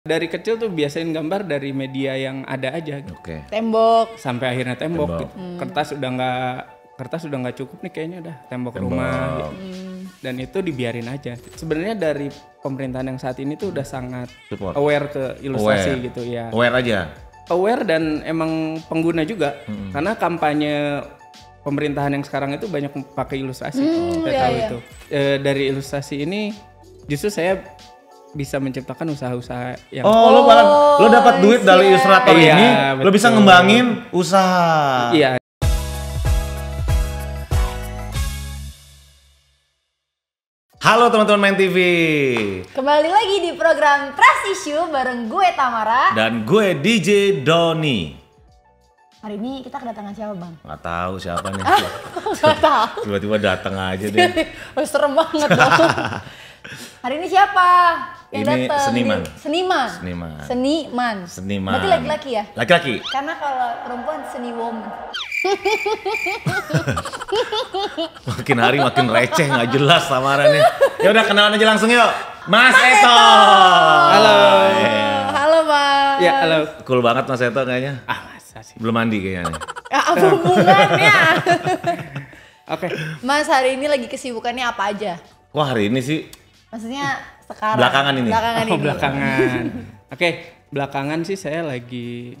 Dari kecil tuh biasain gambar dari media yang ada aja gitu. Oke. Tembok. Sampai akhirnya tembok. Gitu. Kertas udah nggak cukup nih kayaknya udah tembok rumah gitu. Dan itu dibiarin aja. Sebenarnya dari pemerintahan yang saat ini tuh udah sangat Support. aware ke ilustrasi gitu ya. Aware aja. Aware dan emang pengguna juga. Karena kampanye pemerintahan yang sekarang itu banyak pakai ilustrasi. Saya tahu itu. Dari ilustrasi ini justru saya bisa menciptakan usaha-usaha yang lo dapat duit dari ilustrator ini, lo bisa ngembangin usaha. Iya. Halo teman-teman Main TV. Kembali lagi di program Trust Issue bareng gue Tamara. Dan gue DJ Doni. Hari ini kita kedatangan siapa, Bang? Nggak tahu siapa nih. Gak tahu. Tiba-tiba datang aja deh. Oh, serem banget dong. Hari ini siapa yang Ini datang? seniman. Seniman. Berarti laki-laki ya? Laki-laki. Karena kalau perempuan seni woman. Makin hari makin receh, nggak jelas samarannya. Ya udah kenalan aja langsung yuk. Mas Eto. Halo. Halo, Bang. Ya, halo. Cool banget Mas Eto kayaknya. Masa sih. Belum mandi kayaknya. Apa hubungannya? Oke. Mas, hari ini lagi kesibukannya apa aja? Wah hari ini sih Maksudnya sekarang. Belakangan ini. Belakangan. Oke, belakangan sih saya lagi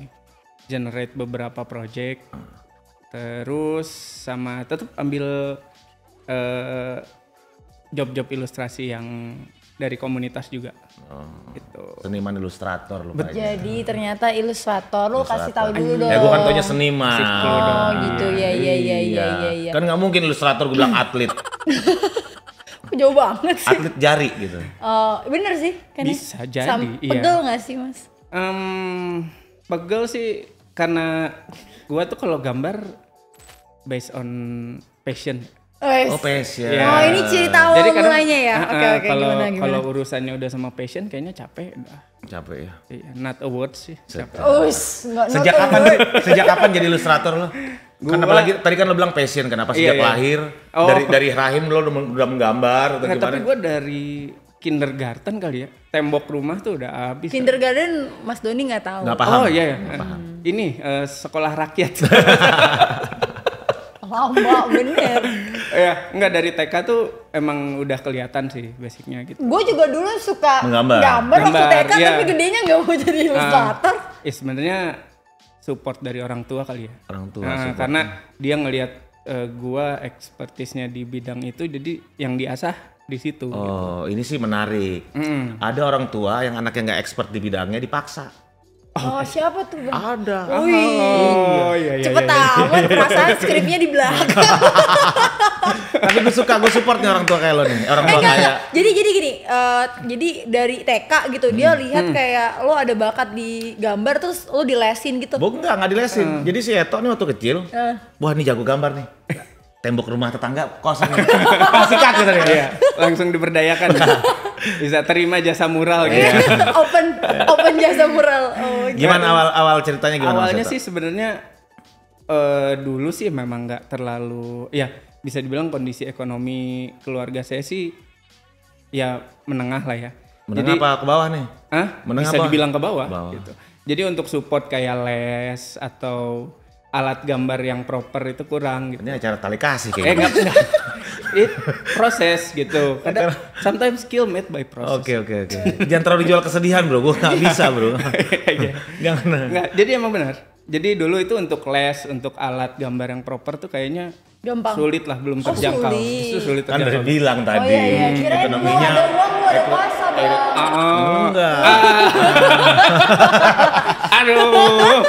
generate beberapa project. Terus sama tetap ambil job-job ilustrasi yang dari komunitas juga. Gitu. seniman ilustrator lo kayaknya. Jadi ternyata ilustrator, lo kasih tahu dulu dong. Ya gue kan taunya seniman. Oh gitu ya. Kan nggak mungkin ilustrator gue bilang atlet. Jauh banget sih. Atlet jari gitu. Oh bener sih. Kan Bisa jadi, iya. Pegel nggak sih Mas? Pegel sih karena gua tuh kalau gambar based on passion. Oh passion. Ya. Oh ini cerita awal mulanya ya. Oke Kalau gimana? urusannya udah sama passion kayaknya capek udah. Capek ya. Iya, not awards sih. Capek. Sejak kapan jadi ilustrator lo? Kan apalagi tadi kan lo bilang passion, kenapa sejak lahir dari rahim lo udah menggambar atau gimana? Tapi gue dari kindergarten kali ya, tembok rumah tuh udah habis. Kindergarten Mas Doni nggak tahu. Nggak paham. Oh iya. Ini sekolah rakyat. Lama bener. Ya nggak, dari TK tuh emang udah kelihatan sih basicnya gitu. Gue juga dulu suka Menggambar. gambar waktu TK iya. tapi gedenya nggak mau jadi ilustrator. Sebenarnya support dari orang tua kali ya. Orang tua Nah, karena dia ngelihat gua expertise-nya di bidang itu, jadi yang diasah di situ. Oh ini sih menarik. Ada orang tua yang anaknya nggak expert di bidangnya dipaksa. Oh siapa tuh Bang? Ada. Oh iya. Cepet amat, perasaan skripnya di belakang. Tapi gue support nih orang tua kayak lo nih. Orang tua kayak. Jadi gini, jadi dari TK gitu dia lihat kayak lo ada bakat di gambar terus lo dilesin gitu. Enggak dilesin. Jadi si Eto nih waktu kecil, wah ini jago gambar nih. Tembok rumah tetangga kosong. Sikat gitu nih. Iya, langsung diberdayakan. Bisa terima jasa mural gitu. open jasa mural. Oh, Gimana awal ceritanya gimana? Awalnya sih sebenarnya dulu sih memang nggak terlalu, ya bisa dibilang kondisi ekonomi keluarga saya sih ya menengah lah ya. Menengah apa ke bawah nih? Menengah bisa apa? dibilang ke bawah. Gitu. Jadi untuk support kayak les atau alat gambar yang proper itu kurang gitu. Ini acara tali kasih kayaknya. Enggak. Proses gitu. Kadang sometimes skill made by process. Oke. Jangan terlalu dijual kesedihan bro, gue nggak bisa bro. Jangan. Enggak, jadi emang benar. Jadi dulu itu untuk les, untuk alat gambar yang proper tuh kayaknya gampang. Sulit lah, belum terjangkau. Itu sulit Kan udah terjangkau. bilang tadi. Oh iya, kirain lu ada uang, lu ada kuasa Bang. Enggak. Aduh.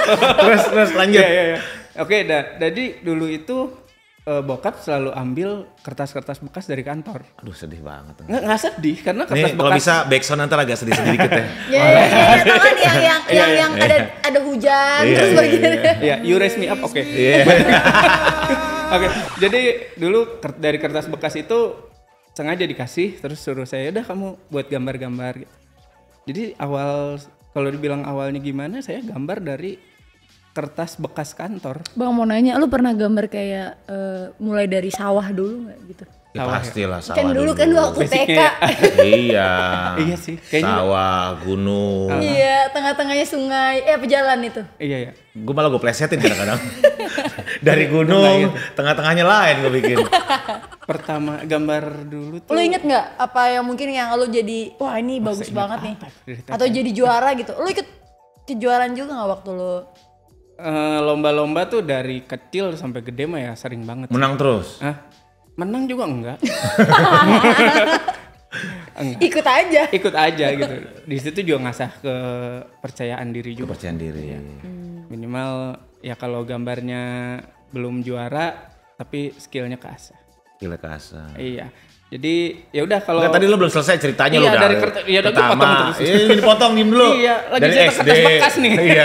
Terus lanjut. Iya. Oke, jadi dulu itu bokap selalu ambil kertas-kertas bekas dari kantor. Aduh sedih banget. Nggak sedih karena kertas Nih kalau bekas. bisa backsound nanti agak sedih-sedih dikit ya. Iya, tau kan yang ada hujan terus bagiannya. Iya, you raise me up, oke. Oke, jadi dulu dari kertas bekas itu sengaja dikasih, terus suruh saya, udah kamu buat gambar-gambar gitu. Jadi kalau dibilang awalnya gimana, saya gambar dari kertas bekas kantor. Bang mau nanya, lu pernah gambar kayak mulai dari sawah dulu nggak gitu? Ya pastilah sawah Kan dulu kan waktu TK. Basicnya Iya. Iya sih, kayaknya. Sawah, gunung. Iya, tengah-tengahnya sungai, pejalan itu. Iya ya. Gue malah gue plesetin kadang-kadang. Dari gunung, tengah-tengahnya lain gue bikin. Pertama gambar dulu tuh. Lu inget nggak apa yang mungkin yang lu jadi, wah ini bagus ingat banget nih. apa dari TK? Atau jadi juara gitu. Lu ikut kejuaraan juga nggak waktu lu? Lomba-lomba tuh dari kecil sampai gede mah ya sering banget. Menang terus. Hah? Menang juga enggak. Ikut aja. Ikut aja gitu. Di situ juga ngasah kepercayaan diri juga. Kepercayaan diri. Minimal ya kalau gambarnya belum juara tapi skillnya keasah. Gila kasar. Iya. Jadi ya udah kalau Tadi lu belum selesai ceritanya Iya, lu udah. dari iya udah pertama. dipotong terus. Ini dipotong diem dulu. Iya, lagi dari cetak SD. kertas bekas nih. Iya,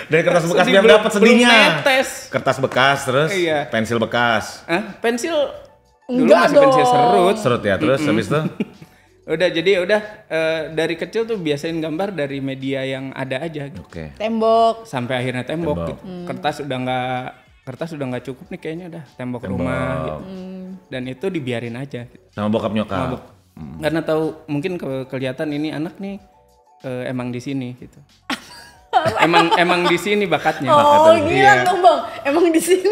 dari kertas bekas Sedih biar belum- dapat sedihnya. belum netes. Kertas bekas terus Iya. pensil bekas. Pensil dulu Enggak masih pensil dong. serut. Serut ya, terus habis itu Udah jadi dari kecil tuh biasain gambar dari media yang ada aja gitu. oke. Tembok. Sampai akhirnya tembok gitu. Kertas udah nggak cukup nih kayaknya udah tembok rumah gitu. Dan itu dibiarin aja gitu. Sama bokap nyokap. Karena tahu mungkin kelihatan ini anak nih emang di sini gitu. emang di sini bakatnya. Oh, Iya. gila dong bang. Emang di sini.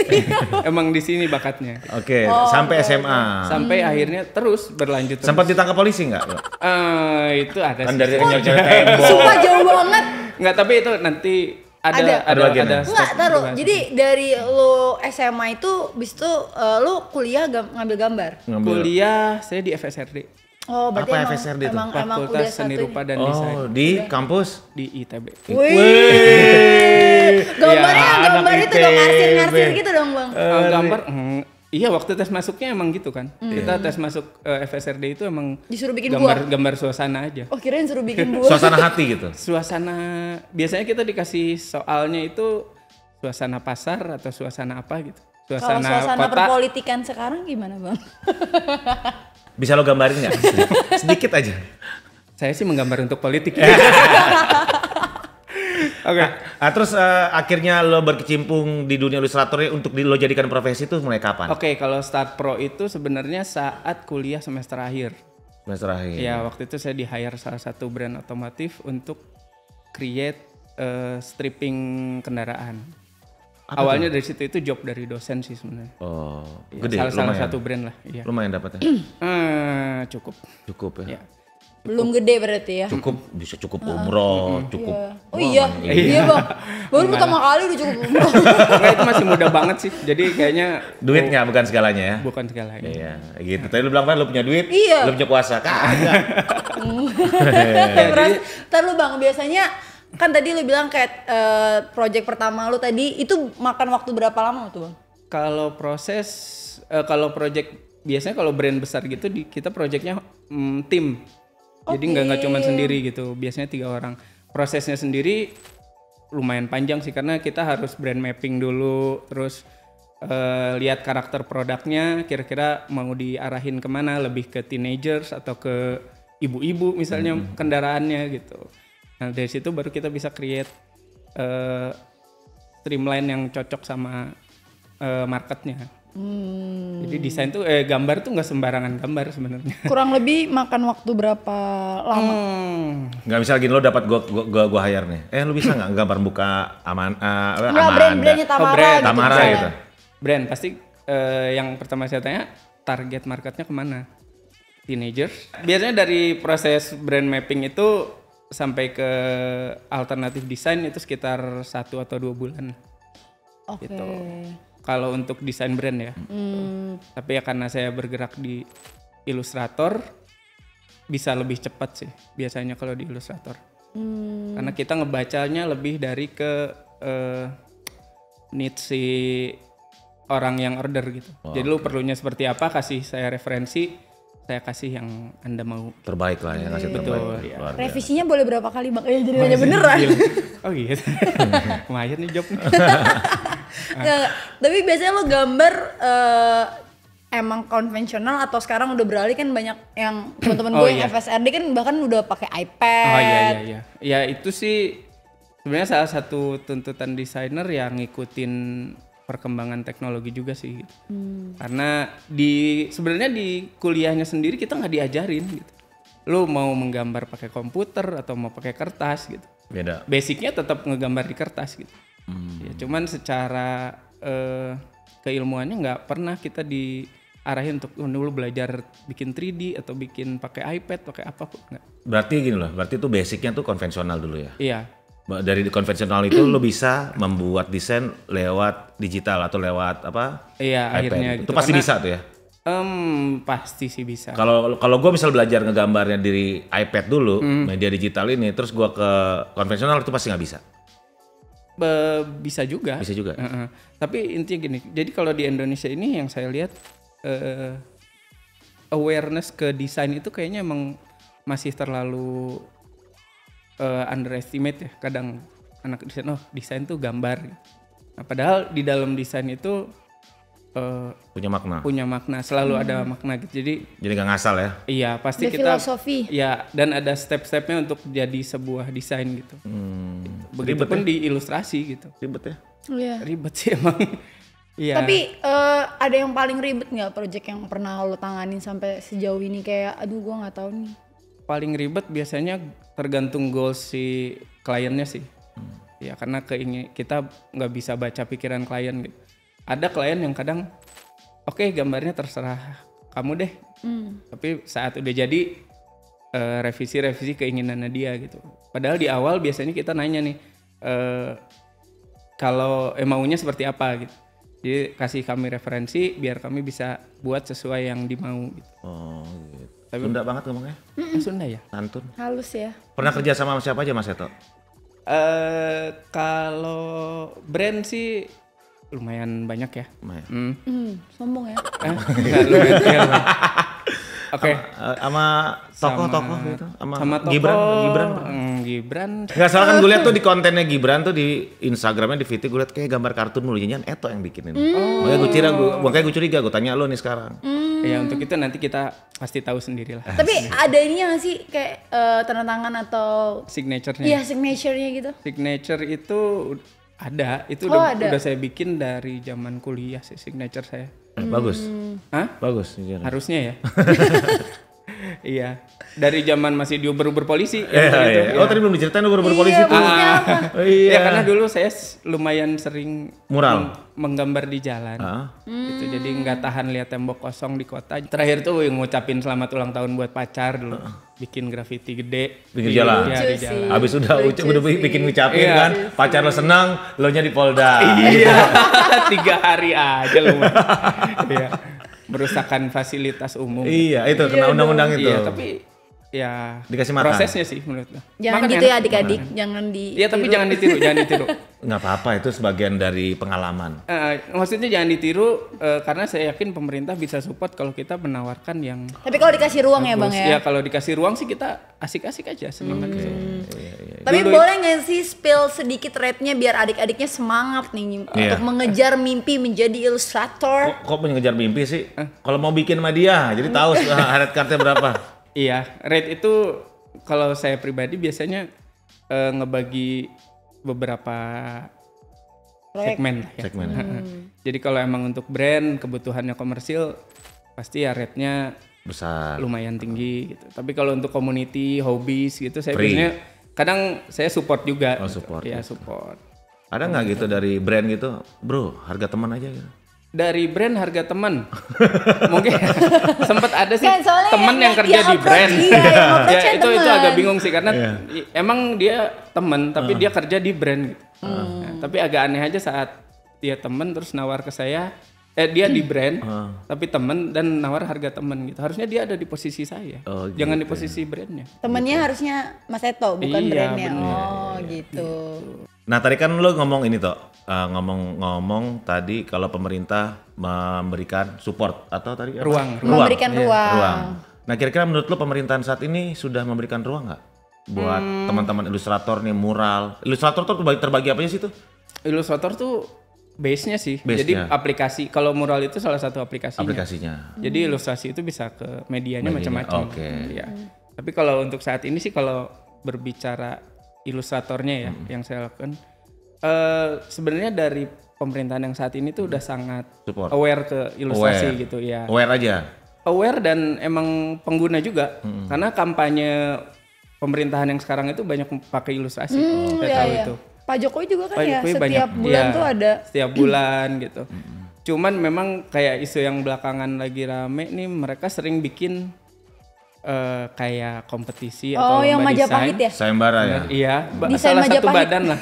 Emang di sini bakatnya. Oke, sampai SMA. Sampai akhirnya terus berlanjut terus. Sempat ditangkap polisi enggak? Itu ada Kan sih. dari nyoret tembok. Sumpah jauh banget. Nggak, tapi itu nanti Ada bagiannya. step Enggak, taruh. dibahas. Jadi dari lu SMA itu, bis itu lu kuliah ngambil gambar. kuliah saya di FSRD. Oh, berarti Apa emang FSRD itu? emang udah Fakultas satu Seni ini. Rupa dan Desain Oh, di kampus? di ITB. Wih. Gambarnya Iya, gambar anak itu dong, ITB. arsir-ngarsir gitu dong, Bang. Gambar iya waktu tes masuknya emang gitu kan. Kita tes masuk FSRD itu emang Disuruh bikin gambar suasana aja. Oh, kirain suruh bikin buah. Suasana hati gitu. Suasana biasanya kita dikasih soalnya itu suasana pasar atau suasana apa gitu. Kalau suasana kota. perpolitikan sekarang gimana, Bang? Bisa lo gambarin nggak? Sedikit aja. Saya sih menggambar untuk politik. Oke. Terus akhirnya lo berkecimpung di dunia ilustrator untuk lo jadikan profesi itu mulai kapan? Oke, kalau start pro itu sebenarnya saat kuliah semester akhir. Semester akhir. Ya, waktu itu saya di-hire salah satu brand otomotif untuk create stripping kendaraan. Awalnya dari situ, itu job dari dosen sih sebenarnya. Oh, Ya, gede. salah lumayan. satu brand lah. Iya. Lumayan dapatnya. Cukup. Cukup ya. Ya. Belum gede berarti ya. Cukup bisa cukup umroh, cukup. Oh iya, iya Bang. Baru pertama kali udah cukup umroh. Enggak, itu masih muda banget sih. Jadi kayaknya Duit nggak bukan segalanya ya. bukan segalanya. Iya, gitu. Tadi lu bilang kan lu punya duit, Iya. lu punya kuasa. Kagak. Terus, ntar lu Bang, biasanya kan tadi lu bilang kayak project pertama lu tadi itu makan waktu berapa lama tuh Bang? Kalau kalau project biasanya kalau brand besar gitu kita projectnya tim. Jadi nggak cuma sendiri gitu. Biasanya 3 orang. Prosesnya sendiri lumayan panjang sih karena kita harus brand mapping dulu, terus lihat karakter produknya kira-kira mau diarahin kemana, lebih ke teenagers atau ke ibu-ibu misalnya kendaraannya gitu. Nah dari situ baru kita bisa create streamline yang cocok sama marketnya. Jadi desain tuh gambar tuh nggak sembarangan gambar sebenarnya. Kurang lebih makan waktu berapa lama? Nggak misal gini lo dapat gua hire nih. Lu bisa nggak gambar buka Enggak, Amanda? brand-brandnya Tamara brand. gitu. Tamara misalnya. gitu. Brand pasti yang pertama saya tanya target marketnya kemana? Teenager. Biasanya dari proses brand mapping itu sampai ke alternatif desain itu sekitar 1 atau 2 bulan. Oke. Gitu. Kalau untuk desain brand ya. Tapi ya karena saya bergerak di ilustrator bisa lebih cepat sih biasanya kalau di ilustrator. Karena kita ngebacanya lebih dari ke need si orang yang order gitu. Jadi lu perlunya seperti apa, kasih saya referensi, saya kasih yang Anda mau. Terbaik lah ya, ngasih terbaik. Betul, iya. Luar biasa. Revisinya boleh berapa kali Bang? Jadi nanya beneran. Oh iya. Lumayan nih job nih. Nggak. Tapi biasanya lo gambar emang konvensional atau sekarang udah beralih kan banyak yang teman-teman Oh, gue yang iya. FSRD kan bahkan udah pakai iPad. Oh iya. Ya itu sih sebenarnya salah satu tuntutan desainer yang ngikutin perkembangan teknologi juga sih gitu. Karena sebenarnya di kuliahnya sendiri kita nggak diajarin gitu. Lu mau menggambar pakai komputer atau mau pakai kertas gitu. Beda. Basicnya tetap ngegambar di kertas gitu. Ya, cuman secara keilmuannya nggak pernah kita diarahin untuk dulu belajar bikin 3D atau bikin pakai iPad, pakai apapun nggak. Berarti gini loh, berarti itu basicnya tuh konvensional dulu ya? Iya. Dari konvensional itu lo bisa membuat desain lewat digital atau lewat apa? Iya, iPad. akhirnya Itu gitu. pasti Karena, bisa tuh ya? Pasti sih bisa. Kalau gue misal belajar ngegambarnya dari iPad dulu, media digital ini, terus gue ke konvensional itu pasti nggak bisa. Bisa juga. Bisa juga. Tapi intinya gini, jadi kalau di Indonesia ini yang saya lihat awareness ke desain itu kayaknya emang masih terlalu underestimate ya. Kadang anak desain, desain tuh gambar. Nah, padahal di dalam desain itu Punya makna. Selalu ada makna gitu. Jadi nggak ngasal ya? iya, pasti Ada kita filosofi. ya, dan ada step-stepnya untuk jadi sebuah desain gitu. Begitupun di ilustrasi gitu. Ribet ya? Iya. Ribet sih emang. Iya. Tapi ada yang paling ribet nggak project yang pernah lo tanganin sampai sejauh ini kayak aduh gue nggak tahu nih. Paling ribet biasanya tergantung goals si kliennya sih. Ya karena kita nggak bisa baca pikiran klien gitu. Ada klien yang kadang oke, gambarnya terserah kamu deh. Tapi saat udah jadi revisi keinginannya dia gitu. Padahal di awal biasanya kita nanya nih kalau maunya seperti apa gitu. Jadi kasih kami referensi biar kami bisa buat sesuai yang dimau gitu. Oh gitu. Sunda banget ngomongnya? Sunda ya? Santun. Halus ya. Pernah kerja sama siapa aja Mas Seto? Kalau brand sih lumayan banyak ya. Sombong ya. Enggak, lumayan. Ya, oke. Sama tokoh-tokoh gitu? Sama tokoh, Gibran. Nggak salah kan gue lihat tuh di kontennya Gibran tuh di Instagramnya, di VT gue lihat kayak gambar kartun mulu, jangan Eto yang bikinin. Makanya gue curiga, gue tanya lo nih sekarang. Ya untuk itu nanti kita pasti tahu sendiri lah. Tapi ada ininya nggak sih kayak tanda tangan atau Signature-nya. iya signature-nya gitu? Signature itu ada, itu ada. udah saya bikin dari zaman kuliah sih signature saya. Bagus. Hah? Bagus. Jujur. Harusnya ya. Iya, dari zaman masih diuber-uber polisi. Iya. Oh tadi belum diceritain uber polisi tuh. Oh, iya. Ya karena dulu saya lumayan sering Mural. menggambar di jalan. Gitu, jadi nggak tahan lihat tembok kosong di kota. Terakhir tuh yang ngucapin selamat ulang tahun buat pacar dulu. Bikin graffiti gede. Pinggir jalan. Ya, di jalan. Abis udah bikin ngucapin kan, pacar lo senang, lo nya di Polda. Iya, 3 hari aja lu. Iya. Merusakan fasilitas umum. Iya, itu kena undang-undang itu. Iya, tapi ya dikasih makan. prosesnya sih menurut gue. Jangan Makan gitu ya enak. adik-adik, jangan di. Iya, tapi jangan ditiru. Nggak apa-apa, itu sebagian dari pengalaman. Maksudnya jangan ditiru karena saya yakin pemerintah bisa support kalau kita menawarkan yang Tapi kalau dikasih ruang ya bang ya. Ya kalau dikasih ruang sih kita asik-asik aja seneng aja. Tapi boleh nggak sih spill sedikit rate-nya biar adik-adiknya semangat nih untuk mengejar mimpi menjadi ilustrator. Kok mengejar mimpi sih? Kalau mau bikin sama dia, jadi tahu rate card-nya berapa. Iya, rate itu kalau saya pribadi biasanya ngebagi beberapa segmen lah ya. Segmen. Jadi kalau emang untuk brand kebutuhannya komersil pasti ya rate-nya Besar. lumayan tinggi gitu. Tapi kalau untuk community, hobbies gitu saya Free. biasanya kadang saya support juga. Oh, gitu. support, Ya gitu. support. Ada nggak gitu dari brand gitu, bro, harga teman aja gitu? Dari brand harga teman. Mungkin sempat ada sih Kan soalnya teman yang kerja di brand. Ya itu agak bingung sih karena emang dia teman tapi dia kerja di brand gitu. Nah, tapi agak aneh aja saat dia teman terus nawar ke saya dia di brand tapi teman dan nawar harga teman gitu. Harusnya dia ada di posisi saya. Oh, Jangan gitu. di posisi brandnya. Temennya harusnya Mas Eto bukan Iya, brandnya. bener. Oh gitu. Nah tadi kan lo ngomong ini toh, ngomong tadi kalau pemerintah memberikan support atau tadi apa? Ruang. Memberikan Iya, ruang. Nah kira-kira menurut lo pemerintahan saat ini sudah memberikan ruang nggak buat teman-teman ilustrator nih mural? Ilustrator tuh terbagi apa aja sih tuh? Ilustrator tuh base-nya sih. Base-nya. Jadi aplikasi kalau mural itu salah satu aplikasinya. Aplikasinya. Jadi ilustrasi itu bisa ke medianya macam-macam. Oke. Ya. Tapi kalau untuk saat ini sih kalau berbicara ilustratornya ya yang saya lakukan. Sebenarnya dari pemerintahan yang saat ini tuh udah sangat Support. aware ke ilustrasi gitu ya. Aware aja. Aware dan emang pengguna juga karena kampanye pemerintahan yang sekarang itu banyak pakai ilustrasi. Saya tahu itu. Pak Jokowi juga kan Pak ya Jokowi setiap banyak, bulan ya, tuh ada. Setiap bulan gitu. Cuman memang kayak isu yang belakangan lagi rame nih, mereka sering bikin kayak kompetisi atau yang lomba Majapahit desain. ya? Sayembara ya. Iya, Desain salah satu Majapahit. badan lah.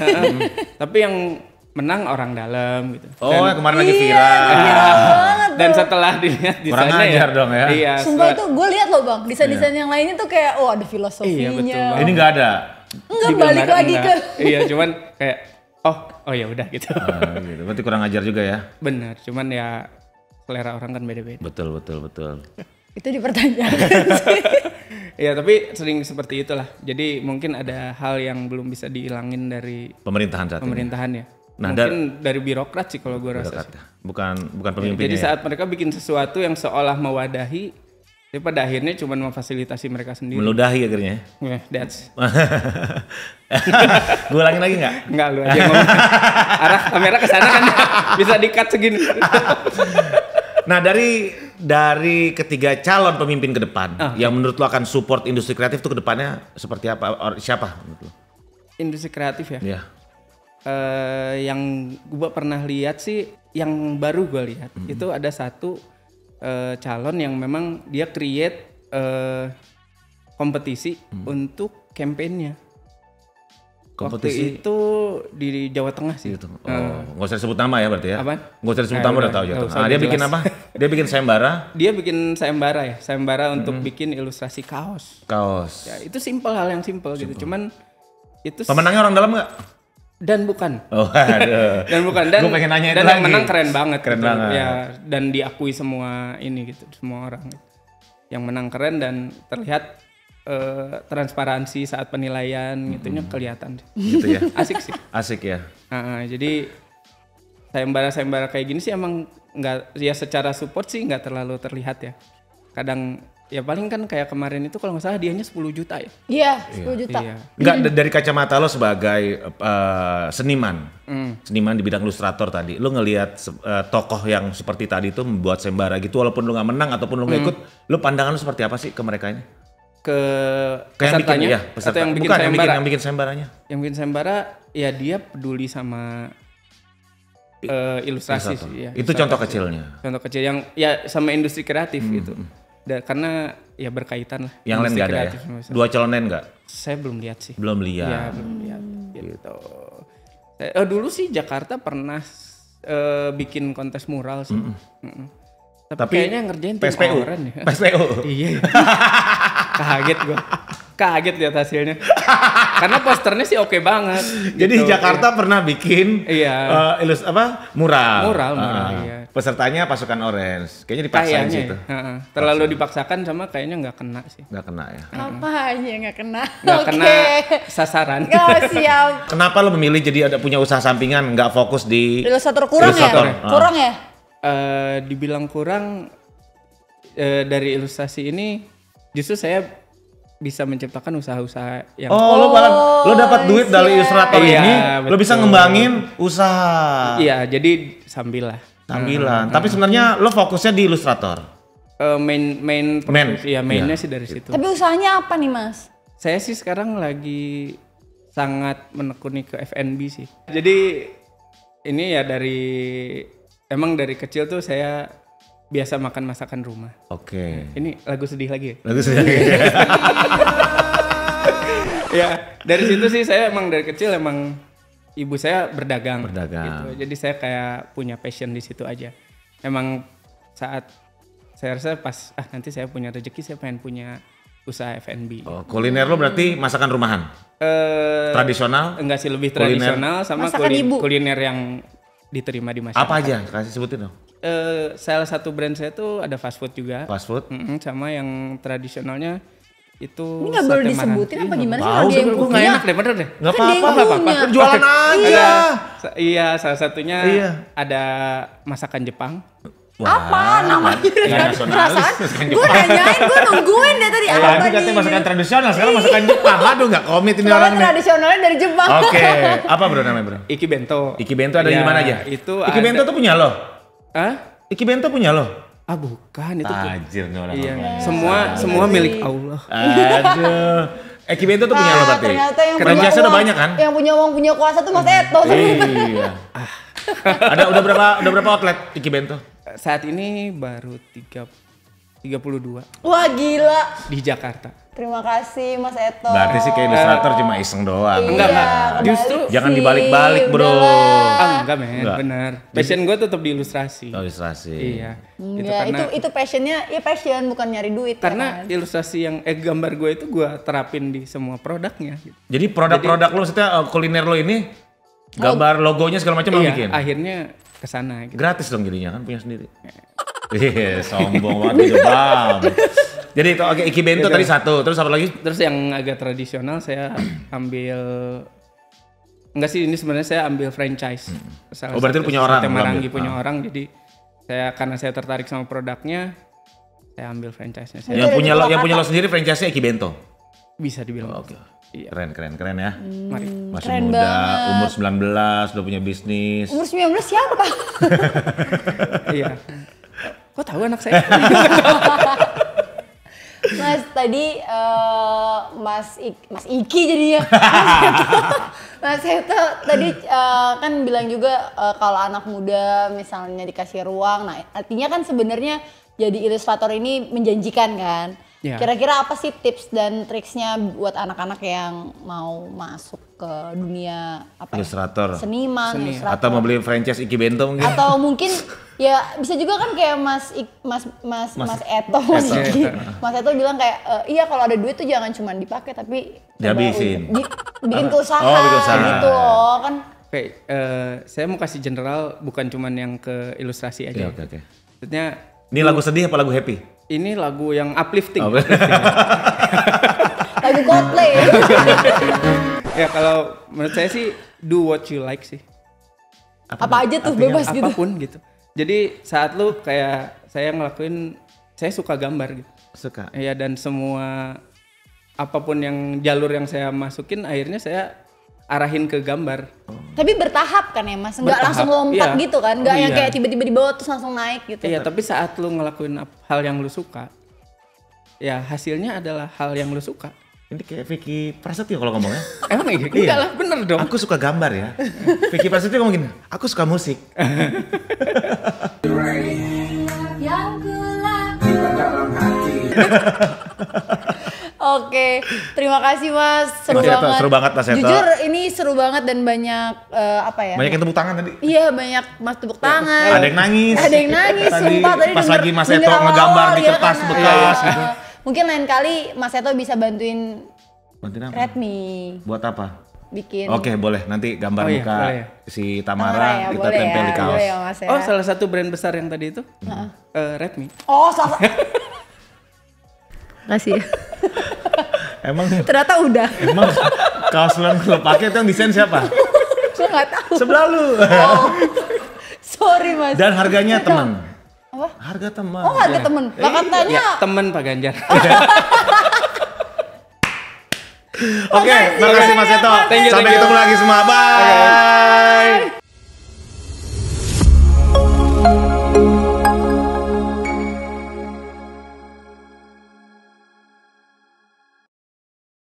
Tapi yang menang orang dalam gitu. Oh, yang kemarin lagi viral. Dan setelah dilihat Kurang desainnya ajar dong ya. Iya, Sumpah itu gue lihat loh bang, desain-desain yang lainnya tuh kayak ada filosofinya. Iya, betul banget. Ini nggak ada. Enggak dibilang balik nggak ada, lagi ke. enggak. Iya, cuman kayak oh ya udah gitu. Gitu. Berarti kurang ajar juga ya. Bener, cuman ya selera orang kan beda-beda. Betul. Itu dipertanyakan sih. Iya, tapi sering seperti itulah. Jadi mungkin ada hal yang belum bisa dihilangin dari Pemerintahan saat ini. pemerintahan ya. Nah, mungkin dari birokrat sih kalau gue rasa. Birokrat. Bukan pemimpinnya. Jadi ya? saat mereka bikin sesuatu yang seolah mewadahi, tapi pada akhirnya cuma memfasilitasi mereka sendiri. Meludahi akhirnya. Yeah, that's. Gue ulangin lagi nggak? Enggak, lu aja ngomong. Arah kamera ke sana kan bisa di-cut segini. Nah, dari ketiga calon pemimpin ke depan yang menurut lo akan support industri kreatif itu ke depannya seperti apa? Siapa menurut lo? Industri kreatif ya. Iya. Yang gue pernah lihat sih, yang baru gue lihat itu ada satu calon yang memang dia create kompetisi untuk kampanyenya. Kompetisi Waktu itu di Jawa Tengah sih. gitu. Nggak usah disebut nama ya berarti ya? Apaan? Nggak usah disebut nama udah tahu nggak jatuh. usah Nah, dia bikin jelas. apa? Dia bikin sayembara, Dia bikin sayembara ya, sayembara untuk bikin ilustrasi kaos. kaos. Ya, itu simple, hal yang simple gitu. Cuman itu Pemenangnya orang dalam nggak? dan bukan. Oh, aduh. Dan bukan dan Gua pengen nanya itu dan yang lagi. menang keren banget Keren gitu. banget. Ya, dan diakui semua ini gitu, semua orang. Yang menang keren dan terlihat transparansi saat penilaian gitunya kelihatan. Gitu ya. Asik sih. Asik ya. Jadi sayembara kayak gini sih emang nggak, ya secara support sih nggak terlalu terlihat ya. Kadang ya paling kan kayak kemarin itu kalau nggak salah hadiahnya 10 juta ya. Iya, 10 juta. Iya. Enggak, dari kacamata lo sebagai seniman, seniman di bidang ilustrator tadi, lo ngelihat tokoh yang seperti tadi itu membuat sayembara gitu, walaupun lo nggak menang ataupun lo nggak ikut, lo pandangan lo seperti apa sih ke mereka ini? Ke Kayak yang bikin, pesertanya ya, atau yang bikin bukan, sayembara? yang bikin sayembaranya. Yang bikin sayembara ya dia peduli sama ilustrasi Ilustrator. sih ya. Itu contoh kecilnya. Contoh kecil yang ya sama industri kreatif gitu. Karena ya berkaitan lah. Yang lain industri nggak ada ya? kreatif sama saya. Dua calon lain nggak? Saya belum lihat sih. Belum Ya, lihat. belum lihat gitu. Dulu sih Jakarta pernah bikin kontes mural sih. Tapi kayaknya ngerjain tim PSPU. orang ya. PSPU. Iya. Kaget gua. Kaget lihat hasilnya. Karena posternya sih oke banget. Jadi gitu. Jakarta pernah bikin Iya. mural. Mural, iya. Pesertanya pasukan orange. Kayaknya dipaksain sih itu. Terlalu dipaksakan sama kayaknya nggak kena sih. Nggak kena ya. Apa aja nggak kena? Nggak Oke. kena sasaran. Oh, siap. Kenapa lo memilih jadi ada punya usaha sampingan, nggak fokus di Ilustrator kurang Ilustrator. ya? Kurang ya? Dibilang kurang dari ilustrasi ini, justru saya bisa menciptakan usaha-usaha yang lo dapat duit dari ilustrator Iya, ini, lo bisa betul. ngembangin usaha iya, jadi sambil lah. sambilan. Tapi sebenarnya lo fokusnya di ilustrator. Main, iya mainnya sih dari situ. Tapi usahanya apa nih mas? Saya sih sekarang lagi sangat menekuni ke F&B sih. Jadi ini ya emang dari kecil tuh saya biasa makan masakan rumah. Oke. Ini lagu sedih lagi ya? Lagu sedih. Ya dari situ sih saya emang dari kecil emang ibu saya berdagang. Gitu. Jadi saya kayak punya passion di situ aja. Emang saat saya rasa pas nanti saya punya rezeki saya pengen punya usaha F&B. Oh, kuliner lo berarti masakan rumahan? Tradisional? Enggak sih, lebih Kuliner. tradisional sama Masakan ibu. kuliner yang diterima di masyarakat. Apa aja? Kasih sebutin dong. Salah satu brand saya tuh ada fast food juga. Fast food? Sama yang tradisionalnya itu Ini nggak boleh sate disebutin Maranti. apa gimana sih? Tahu, Ada yang sebenernya Gue nggak punya. enak deh, bener deh. Nggak Kan dia yang apa-apa. punya. Jualan aja. Iya, salah satunya Iya. ada masakan Jepang. Apa namanya? Nggak nasionalis. Gue nanyain, gue nungguin deh tadi apa Tadi katanya masakan tradisional, sekarang masakan Jepang. Aduh, nggak komit ini orang nih. Tradisionalnya dari Jepang. Oke, apa bro namanya bro? Iki Bento. Iki Bento ada di Ya, mana aja? Itu Iki Bento tuh punya lo? Hah? Iki Bento punya lo? Ah bukan itu. Tajir nih orang. Iya. Semua milik Allah. Aduh. Iki Bento tuh punya lo berarti? Ternyata yang punya Franchise udah uang, banyak kan? Yang punya uang punya kuasa tuh Mas Eto. Iya. Ada udah berapa outlet Iki Bento? Saat ini baru 32 Wah gila. di Jakarta. Terima kasih Mas Eto. Berarti sih kayak ilustrator cuma iseng doang. Enggak. kebalik Justru sih, jangan dibalik-balik, bro. udahlah. Enggak men, Enggak. benar. Passion gue tetap di ilustrasi. Oh, ilustrasi. Iya. Enggak, karena, itu passionnya, ya passion bukan nyari duit. karena ya kan? ilustrasi yang gambar gue itu gue terapin di semua produknya. Gitu. Jadi produk-produk lo, maksudnya kuliner lo ini, gambar logonya segala macam lo Iya, bikin? akhirnya kesana gitu. Gratis dong jadinya kan, punya sendiri. Iya, sombong banget itu bang. Jadi itu oke, Iki Bento tadi satu, terus apa lagi? Terus yang agak tradisional saya ambil enggak sih, ini sebenarnya saya ambil franchise. Oh, berarti lu punya orang, Sate lu Marangi ambil. punya orang, jadi karena saya tertarik sama produknya, saya ambil franchise-nya. Saya Yang punya lo sendiri franchise-nya Iki Bento. bisa dibilang. Oke. Iya. Keren ya. Mari. Masih Keren muda, banget. umur 19, udah punya bisnis. Umur 19 siapa? Iya. Kok tahu anak saya? Mas tadi Mas Iki jadinya. Mas Eto tadi kan bilang juga kalau anak muda misalnya dikasih ruang, nah artinya kan sebenarnya jadi ilustrator ini menjanjikan kan. Ya. Kira-kira apa sih tips dan triksnya buat anak-anak yang mau masuk ke dunia apa ya? Ilustrator. Seniman, ilustrator. Atau mau beli franchise Iki Bento mungkin? Atau mungkin ya bisa juga kan kayak Mas Eto, Mas Iki. Mas Eto bilang kayak iya kalau ada duit tuh jangan cuma dipakai tapi coba Dihabisin. bikin ke usaha, Oh, bikin usaha. gitu loh kan. Oke, saya mau kasih general bukan cuman yang ke ilustrasi aja. Oke. Maksudnya Ini lagu sedih apa lagu happy? ini lagu yang uplifting. Oh, Lagu Coldplay. Ya kalau menurut saya sih do what you like sih. Apa aja tuh bebas gitu. Apapun gitu. Jadi saat lu kayak saya ngelakuin, saya suka gambar gitu. Suka. Ya dan semua apapun yang jalur yang saya masukin akhirnya saya arahin ke gambar. Tapi bertahap kan ya Mas, nggak Bertahap, langsung lompat iya. gitu kan, nggak yang Iya. kayak tiba-tiba di bawah terus langsung naik gitu. Iya, tapi saat lu ngelakuin hal yang lu suka, ya hasilnya adalah hal yang lu suka. Ini kayak Vicky Prasetyo kalau ngomongnya. Emang iya? Iya. Enggak lah, bener dong. Aku suka gambar ya. Vicky Prasetyo ngomong gini, aku suka musik. Oke, terima kasih Mas, seru Mas Eto, banget. seru banget, Mas Eto. Jujur ini seru banget dan banyak apa ya? Banyak yang tepuk tangan tadi. Iya banyak Mas tepuk tangan. Ada yang nangis. Ada yang nangis, Tadi sumpah tadi pas denger- lagi Mas denger Eto awal-awal ngegambar di ya kertas kan. bekas Iya. gitu. Mungkin lain kali Mas Eto bisa bantuin Bantuin apa? Redmi Buat apa? bikin. Oke, boleh. Nanti gambar Oh iya, muka boleh ya. si Tamara Tamara ya, kita boleh tempel ya, di kaos. boleh ya Mas ya. Oh, salah satu brand besar yang tadi itu Redmi. Oh, salah. Kasih. Emang Ternyata udah. kaos yang lo pakai itu yang desain siapa? Gue nggak tahu. Sebelah lu. Sorry Mas. Dan harganya teman. Apa? Harga teman. Oh harga temen. Lah katanya. Ya, temen Pak Ganjar. Oke, makasih Mas Eto. Thank you, Sampai thank you. ketemu lagi semua. Bye.